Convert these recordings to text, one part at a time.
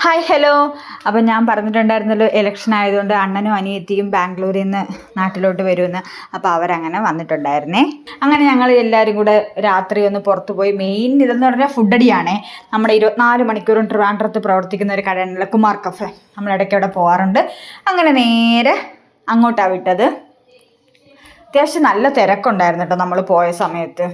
Hi hello. അപ്പം ഞാൻ പറഞ്ഞിട്ടുണ്ടായിരുന്നല്ലോ election ആയതുകൊണ്ട് അണ്ണനും അനിയത്തിയും ബാംഗ്ലൂരിൽ നിന്ന് നാട്ടിലോട്ട് വരുമെന്ന്. അപ്പോൾ അവരങ്ങനെ വന്നിട്ടുണ്ടായിരുന്നേ. അങ്ങനെ ഞങ്ങൾ എല്ലാവരും കൂടെ രാത്രി ഒന്ന് പുറത്ത് പോയി. മെയിൻ ഇതെന്ന് പറഞ്ഞാൽ ഫുഡടിയാണേ. നമ്മുടെ 24 മണിക്കൂറും ട്രിവാൻഡ്രത്ത് പ്രവർത്തിക്കുന്ന ഒരു കടയാണല്ലോ കുമാർ കഫേ. നമ്മൾ ഇടയ്ക്ക് അവിടെ പോകാറുണ്ട്. അങ്ങനെ നേരെ അങ്ങോട്ടാണ് വിട്ടത്. അത്യാവശ്യം നല്ല തിരക്കുണ്ടായിരുന്നു കേട്ടോ നമ്മൾ പോയ സമയത്ത്.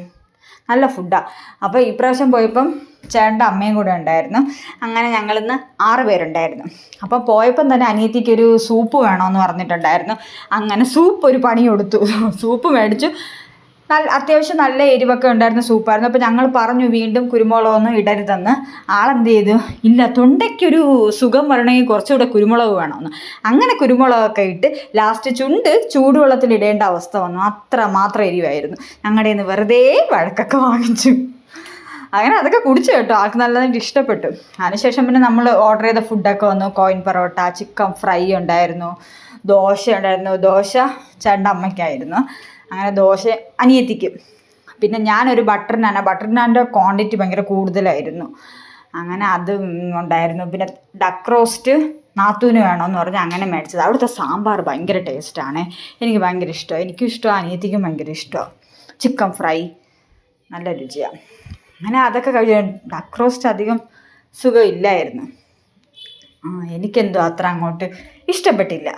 നല്ല ഫുഡാണ്. അപ്പോൾ ഈ പ്രാവശ്യം പോയപ്പം ചേട്ടൻ്റെ അമ്മയും കൂടെ ഉണ്ടായിരുന്നു. അങ്ങനെ ഞങ്ങളിന്ന് 6 പേരുണ്ടായിരുന്നു. അപ്പോൾ പോയപ്പം തന്നെ അനിയത്തിക്കൊരു സൂപ്പ് വേണമെന്ന് പറഞ്ഞിട്ടുണ്ടായിരുന്നു. അങ്ങനെ സൂപ്പ് ഒരു പണി കൊടുത്തു. സൂപ്പ് മേടിച്ചു. അത്യാവശ്യം നല്ല എരിവൊക്കെ ഉണ്ടായിരുന്ന സൂപ്പായിരുന്നു. അപ്പോൾ ഞങ്ങൾ പറഞ്ഞു വീണ്ടും കുരുമുളകൊന്നും ഇടരുതെന്ന്. ആളെന്ത് ചെയ്തു, ഇല്ല തൊണ്ടയ്ക്കൊരു സുഖം വരണമെങ്കിൽ കുറച്ചുകൂടെ കുരുമുളക് വേണമെന്ന്. അങ്ങനെ കുരുമുളകൊക്കെ ഇട്ട് ലാസ്റ്റ് ചൂടുവെള്ളത്തിൽ ഇടേണ്ട അവസ്ഥ വന്നു. അത്ര മാത്രം എരിവായിരുന്നു. ഞങ്ങളുടെ നിന്ന് വെറുതെ വഴക്കൊക്കെ വാങ്ങിച്ചു. അങ്ങനെ അതൊക്കെ കുടിച്ചു കേട്ടോ. ആൾക്ക് നല്ലതായിട്ട് ഇഷ്ടപ്പെട്ടു. അതിനുശേഷം പിന്നെ നമ്മൾ ഓർഡർ ചെയ്ത ഫുഡൊക്കെ വന്നു. കോയിൻ പൊറോട്ട, ചിക്കൻ ഫ്രൈ ഉണ്ടായിരുന്നു, ദോശ ഉണ്ടായിരുന്നു. ദോശ ചേട്ടൻ്റെ അമ്മയ്ക്കായിരുന്നു. അങ്ങനെ ദോശ അനിയത്തിക്കും. പിന്നെ ഞാനൊരു ബട്ടർ നാൻ്റെ ക്വാണ്ടിറ്റി ഭയങ്കര കൂടുതലായിരുന്നു. അങ്ങനെ അത് ഉണ്ടായിരുന്നു. പിന്നെ ഡക്ക് റോസ്റ്റ് നാത്തൂന് വേണമെന്ന് പറഞ്ഞ് അങ്ങനെ മേടിച്ചത്. അവിടുത്തെ സാമ്പാർ ഭയങ്കര ടേസ്റ്റാണ്. എനിക്ക് ഭയങ്കര ഇഷ്ടമാണ്. എനിക്കും ഇഷ്ടമാണ്, അനിയത്തിക്കും ഭയങ്കര ഇഷ്ടമാണ്. ചിക്കൻ ഫ്രൈ നല്ല രുചിയാണ്. അങ്ങനെ അതൊക്കെ കഴിച്ചു. ഡക്ക് റോസ്റ്റ് അധികം സുഖമില്ലായിരുന്നു. എനിക്കെന്തോ അത്ര അങ്ങോട്ട് ഇഷ്ടപ്പെട്ടില്ല.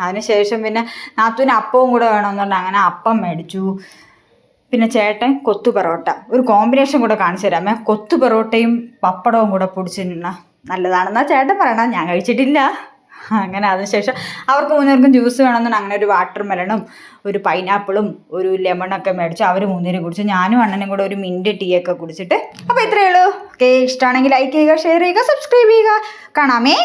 അതിനുശേഷം പിന്നെ നാത്തൂന് അപ്പവും കൂടെ വേണമെന്ന് പറഞ്ഞാൽ അങ്ങനെ അപ്പം മേടിച്ചു. പിന്നെ ചേട്ടൻ കൊത്തു പൊറോട്ട, ഒരു കോമ്പിനേഷൻ കൂടെ കാണിച്ചു തരാമേ. കൊത്തു പൊറോട്ടയും പപ്പടവും കൂടെ പൊടിച്ച് നല്ലതാണെന്നാണ് ചേട്ടൻ പറയണം. ഞാൻ കഴിച്ചിട്ടില്ല. അങ്ങനെ അതിനുശേഷം അവർക്ക് 3 പേർക്കും ജ്യൂസ് വേണമെന്ന് അങ്ങനെ ഒരു വാട്ടർ മെലണും ഒരു പൈനാപ്പിളും ഒരു ലെമണൊക്കെ മേടിച്ചു. അവർ 3 പേരും കുടിച്ചു. ഞാനും അണ്ണനും കൂടെ ഒരു മിൻറ്റ് ടീ ഒക്കെ കുടിച്ചിട്ട്. അപ്പോൾ ഇത്രയേ ഉള്ളൂ. ഓക്കെ, ഇഷ്ടമാണെങ്കിൽ ലൈക്ക് ചെയ്യുക, ഷെയർ ചെയ്യുക, സബ്സ്ക്രൈബ് ചെയ്യുക. കാണാമേ.